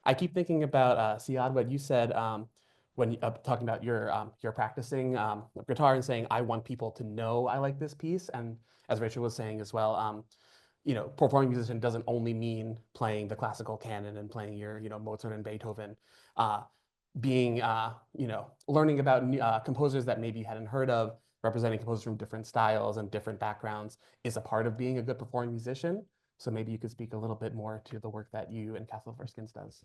I keep thinking about Siad, what you said when talking about your practicing guitar and saying I want people to know I like this piece, and as Rachel was saying as well, performing musician doesn't only mean playing the classical canon and playing your Mozart and Beethoven. Uh, being learning about composers that maybe you hadn't heard of, representing composers from different styles and different backgrounds is a part of being a good performing musician. So maybe you could speak a little bit more to the work that you and Castle Skins does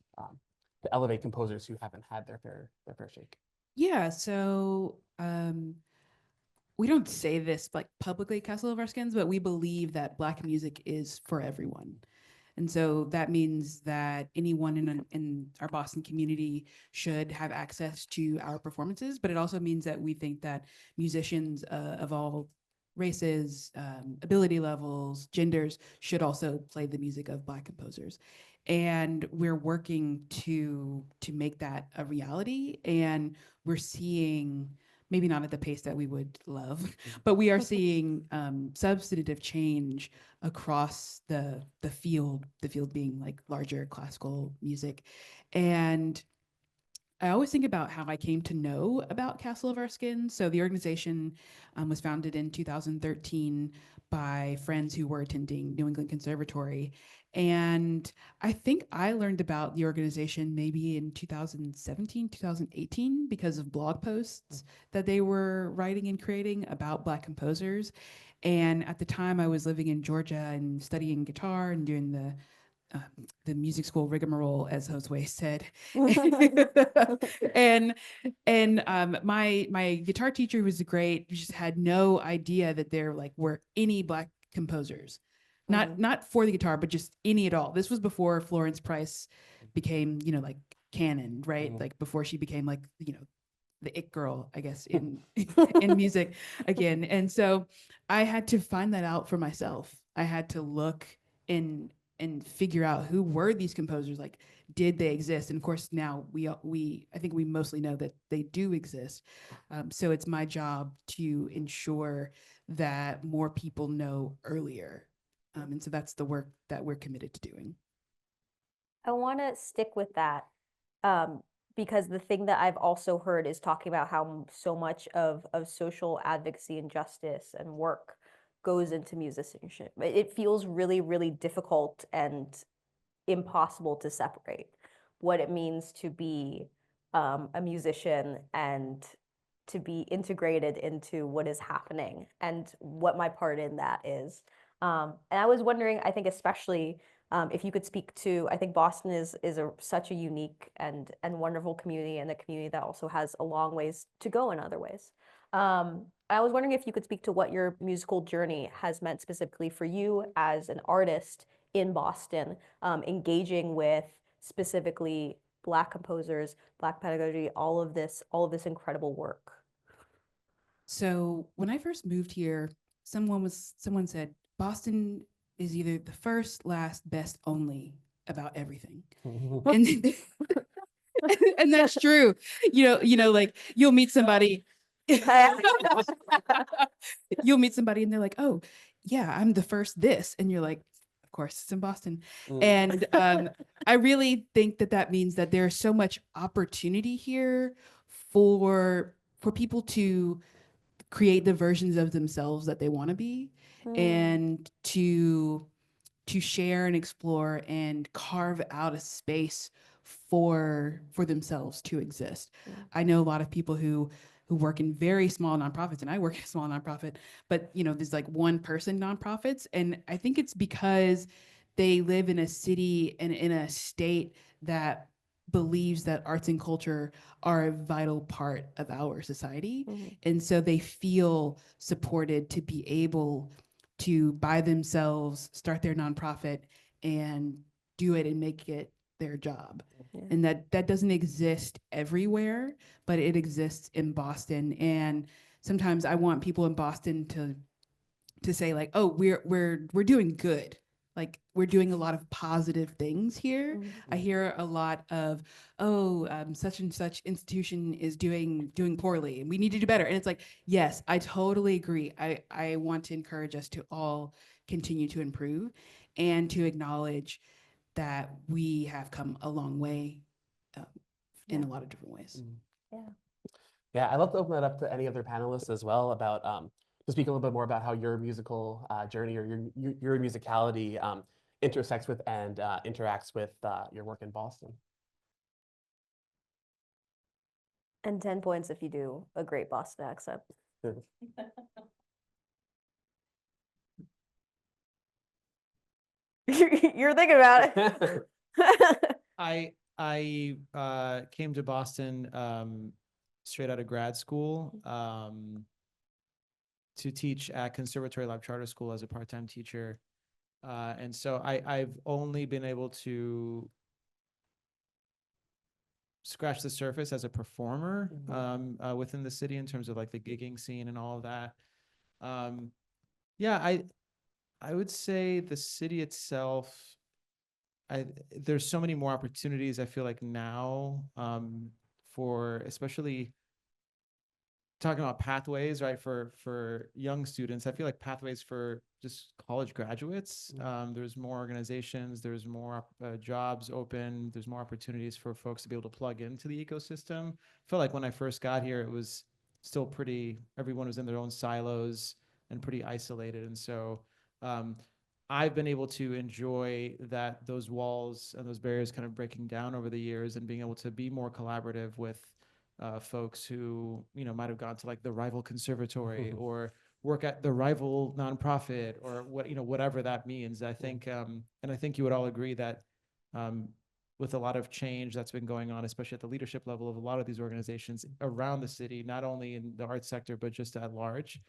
to elevate composers who haven't had their fair shake. Yeah, so we don't say this like publicly, Castle of Our Skins, but we believe that Black music is for everyone. And so that means that anyone in our Boston community should have access to our performances, but it also means that we think that musicians of all races, ability levels, genders should also play the music of Black composers. And we're working to make that a reality. And we're seeing, maybe not at the pace that we would love, but we are seeing substantive change across the field being like larger classical music. And I always think about how I came to know about Castle of Our Skin. So the organization was founded in 2013 by friends who were attending New England Conservatory. And I think I learned about the organization maybe in 2017, 2018, because of blog posts that they were writing and creating about Black composers. And at the time, I was living in Georgia and studying guitar and doing uh, the music school rigmarole, as Josue said. and my guitar teacher was great. Just had no idea that there like were any Black composers, not for the guitar, but just any at all. This was before Florence Price became like canon, right? Like before she became like the it girl, I guess, in in music again. And so I had to find that out for myself. I had to look and figure out who were these composers, like did they exist. And of course now we I think we mostly know that they do exist. So it's my job to ensure that more people know earlier. And so that's the work that we're committed to doing. I want to stick with that um, because the thing that I've also heard is talking about how so much of social advocacy and justice and work goes into musicianship. It feels really, really difficult and impossible to separate what it means to be a musician and to be integrated into what is happening and what my part in that is. And I was wondering, I think especially if you could speak to, I think Boston is such a unique and wonderful community, and a community that also has a long ways to go in other ways. I was wondering if you could speak to what your musical journey has meant specifically for you as an artist in Boston, engaging with specifically Black composers, Black pedagogy, all of this incredible work. So when I first moved here, someone said Boston is either the first, last, best, only about everything, and and that's true. Like you'll meet somebody, and they're like, "Oh, yeah, I'm the first this," and you're like, "Of course, it's in Boston." And I really think that that means that there's so much opportunity here for people to create the versions of themselves that they want to be, and to share and explore and carve out a space for themselves to exist. I know a lot of people who work in very small nonprofits, and I work in a small nonprofit, but there's like one person nonprofits, and I think it's because they live in a city and in a state that believes that arts and culture are a vital part of our society. And so they feel supported to be able to by themselves start their nonprofit and do it and make it their job. Yeah. And that doesn't exist everywhere, but it exists in Boston. And sometimes I want people in Boston to say like, oh, we're doing good. Like we're doing a lot of positive things here. I hear a lot of, oh, such and such institution is doing poorly, and we need to do better. And it's like, yes, I totally agree. I want to encourage us to all continue to improve, and to acknowledge that we have come a long way in a lot of different ways. Yeah. Yeah, I'd love to open that up to any other panelists as well about to speak a little bit more about how your musical journey or your musicality intersects with and interacts with your work in Boston. And 10 points if you do a great Boston accent. You're thinking about it. I came to Boston straight out of grad school to teach at Conservatory Lab Charter School as a part-time teacher. And so I've only been able to scratch the surface as a performer within the city in terms of like the gigging scene and all of that. Yeah, I would say the city itself, there's so many more opportunities I feel like now for especially talking about pathways, right? For young students, I feel like pathways for just college graduates. There's more organizations, there's more jobs open, there's more opportunities for folks to be able to plug into the ecosystem. I feel like when I first got here, it was still pretty, everyone was in their own silos and pretty isolated. And so I've been able to enjoy those walls and those barriers kind of breaking down over the years and being able to be more collaborative with folks who, might have gone to like the rival conservatory or work at the rival nonprofit or whatever that means. I think, and I think you would all agree that with a lot of change that's been going on, especially at the leadership level of a lot of these organizations around the city, not only in the arts sector, but just at large,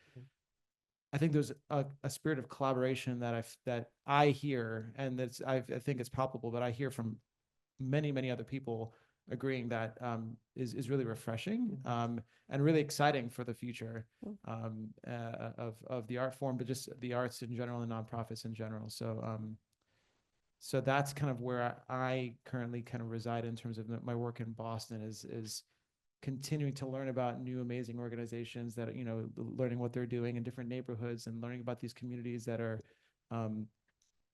I think there's a spirit of collaboration that I hear, and I think it's palpable, but I hear from many, many other people agreeing that is really refreshing and really exciting for the future of the art form, but just the arts in general and nonprofits in general. So that's kind of where I currently kind of reside in terms of my work in Boston is continuing to learn about new amazing organizations that, learning what they're doing in different neighborhoods and learning about these communities that are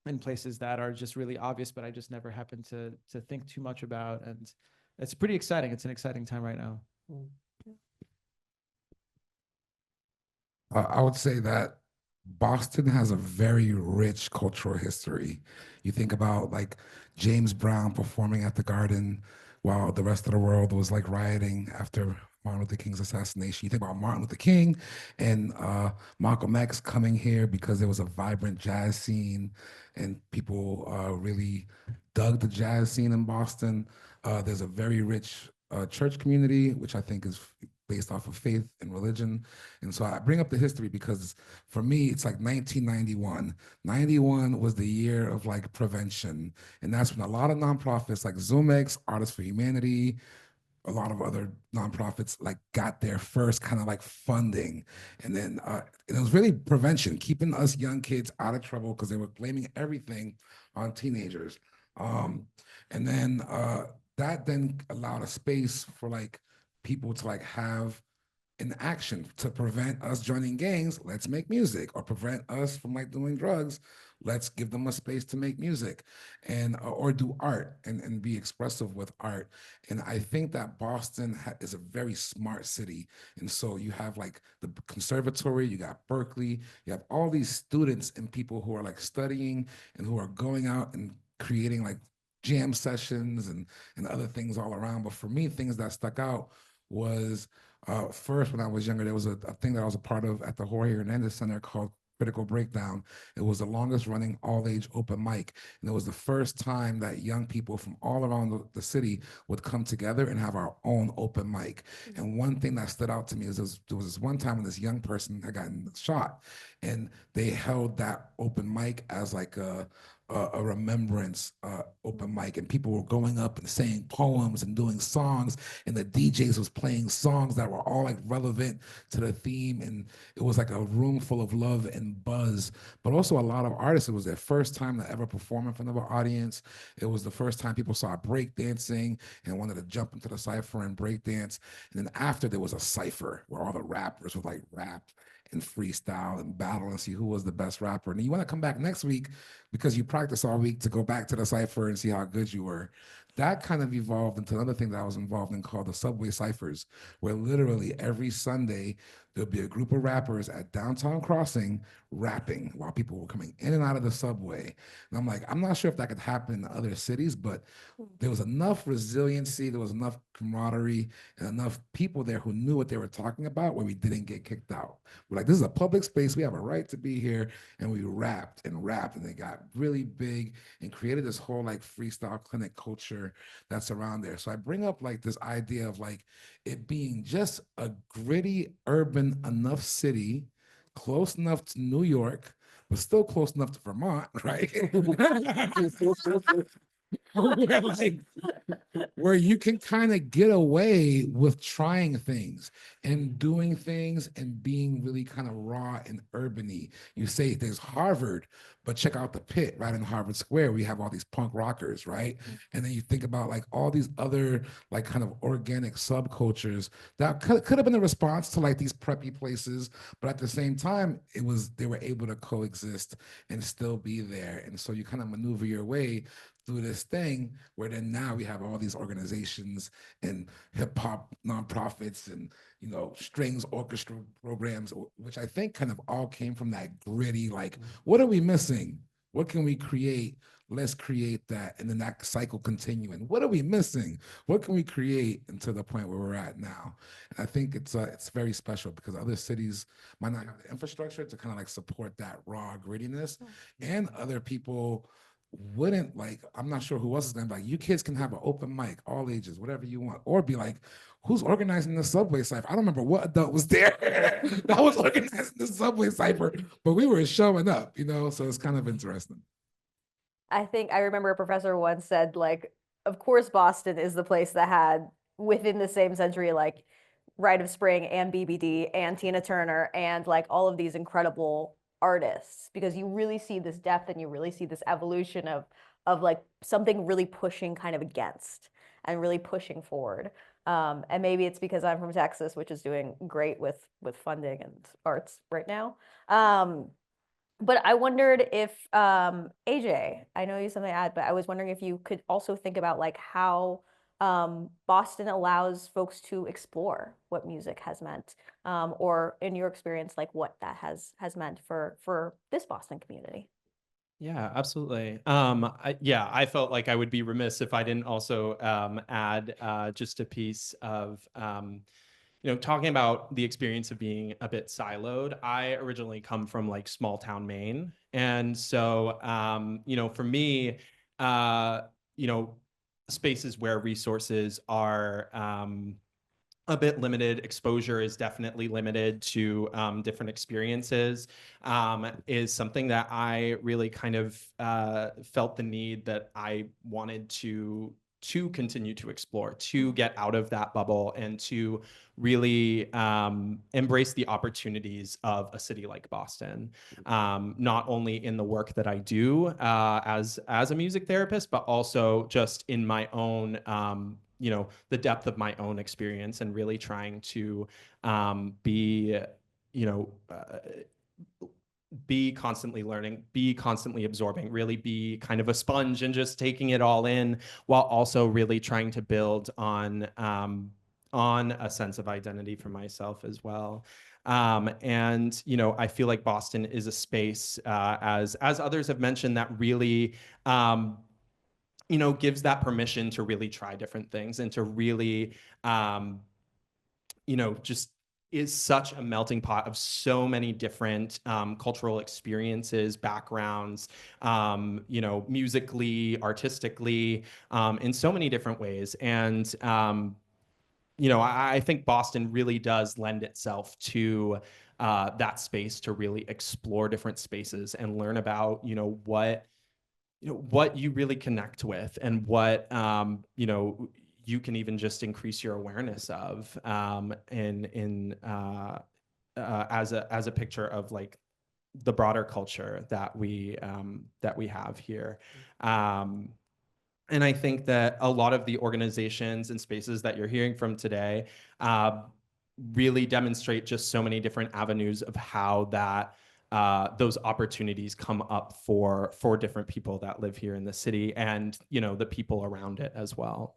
in places that are just really obvious, but I just never happened to think too much about. And it's pretty exciting. It's an exciting time right now. I would say that Boston has a very rich cultural history. You think about like James Brown performing at the Garden while the rest of the world was like rioting after Martin Luther King's assassination. You think about Martin Luther King and Malcolm X coming here because there was a vibrant jazz scene and people really dug the jazz scene in Boston. There's a very rich church community, which I think is based off of faith and religion. And so I bring up the history because for me, it's like 1991. 91 was the year of like prevention. And that's when a lot of nonprofits like Zumix, Artists for Humanity, a lot of other nonprofits like got their first kind of like funding. And then it was really prevention, keeping us young kids out of trouble because they were blaming everything on teenagers. And then that then allowed a space for like people to like have an action to prevent us joining gangs. Let's make music, or prevent us from like doing drugs. Let's give them a space to make music and or do art and be expressive with art. And I think that Boston is a very smart city. And so you have like the conservatory, you got Berkeley, you have all these students and people who are like studying and who are going out and creating like jam sessions and other things all around. But for me, things that stuck out was first, when I was younger, there was a thing that I was a part of at the Jorge Hernandez Center called Critical Breakdown. It was the longest running all-age open mic. And it was the first time that young people from all around the city would come together and have our own open mic. And one thing that stood out to me is there was this one time when this young person had gotten shot, and they held that open mic as like a remembrance open mic, and people were going up and saying poems and doing songs, and the DJs was playing songs that were all like relevant to the theme, and it was like a room full of love and buzz, but also a lot of artists. It was their first time to ever perform in front of an audience. It was the first time people saw break dancing and wanted to jump into the cypher and break dance. And then after, there was a cypher where all the rappers would like rap. and freestyle and battle and see who was the best rapper. And then you want to come back next week because you practice all week to go back to the cipher and see how good you were. That kind of evolved into another thing that I was involved in called the Subway Ciphers, where literally every Sunday there'll be a group of rappers at Downtown Crossing rapping while people were coming in and out of the subway. And I'm like, I'm not sure if that could happen in other cities, but there was enough resiliency, there was enough camaraderie, and enough people there who knew what they were talking about where we didn't get kicked out. We're like, this is a public space, we have a right to be here. And we rapped, and they got really big and created this whole like freestyle clinic culture that's around there. So I bring up like this idea of like it being just a gritty, urban enough city, close enough to New York, but still close enough to Vermont, right? Where, like, where you can kind of get away with trying things and doing things and being really kind of raw and urban-y. You say there's Harvard, but check out the pit right in Harvard Square. We have all these punk rockers, right? And then you think about like all these other like kind of organic subcultures that could have been a response to like these preppy places, but at the same time, they were able to coexist and still be there. And so you kind of maneuver your way through this thing where then now we have all these organizations and hip hop nonprofits and strings orchestra programs, which I think kind of all came from that gritty, like, what are we missing? What can we create? Let's create that. And then that cycle continuing. What are we missing? What can we create until the point where we're at now? And I think it's very special because other cities might not have the infrastructure to kind of like support that raw grittiness, and other people wouldn't like, I'm not sure who else is gonna be like, you kids can have an open mic, all ages, whatever you want, or be like, who's organizing the subway cipher? I don't remember what adult was there that was organizing the subway cipher, but we were showing up, so it's kind of interesting. I think I remember a professor once said, like, of course, Boston is the place that had within the same century, like Rite of Spring and BBD and Tina Turner and like all of these incredible artists, because you really see this depth and you really see this evolution of like something really pushing kind of against and really pushing forward. And maybe it's because I'm from Texas, which is doing great with funding and arts right now. But I wondered if, AJ, I know you have something to add, but I was wondering if you could also think about like how Boston allows folks to explore what music has meant, or in your experience, like what that has meant for this Boston community. Yeah, absolutely. I felt like I would be remiss if I didn't also add just a piece of talking about the experience of being a bit siloed. I originally come from like small town Maine. And so, for me, spaces where resources are a bit limited, exposure is definitely limited to different experiences, is something that I really kind of felt the need that I wanted to continue to explore, to get out of that bubble and to really embrace the opportunities of a city like Boston, not only in the work that I do as a music therapist, but also just in my own the depth of my own experience and really trying to be constantly learning, be constantly absorbing, really be kind of a sponge and just taking it all in, while also really trying to build on a sense of identity for myself as well. And I feel like Boston is a space, as others have mentioned, that really gives that permission to really try different things and to really, just is such a melting pot of so many different cultural experiences, backgrounds, musically, artistically, in so many different ways. And, I think Boston really does lend itself to that space to really explore different spaces and learn about, what you really connect with and what, you can even just increase your awareness of as a picture of like the broader culture that we have here. And I think that a lot of the organizations and spaces that you're hearing from today, really demonstrate just so many different avenues of how that those opportunities come up for different people that live here in the city and, you know, the people around it as well.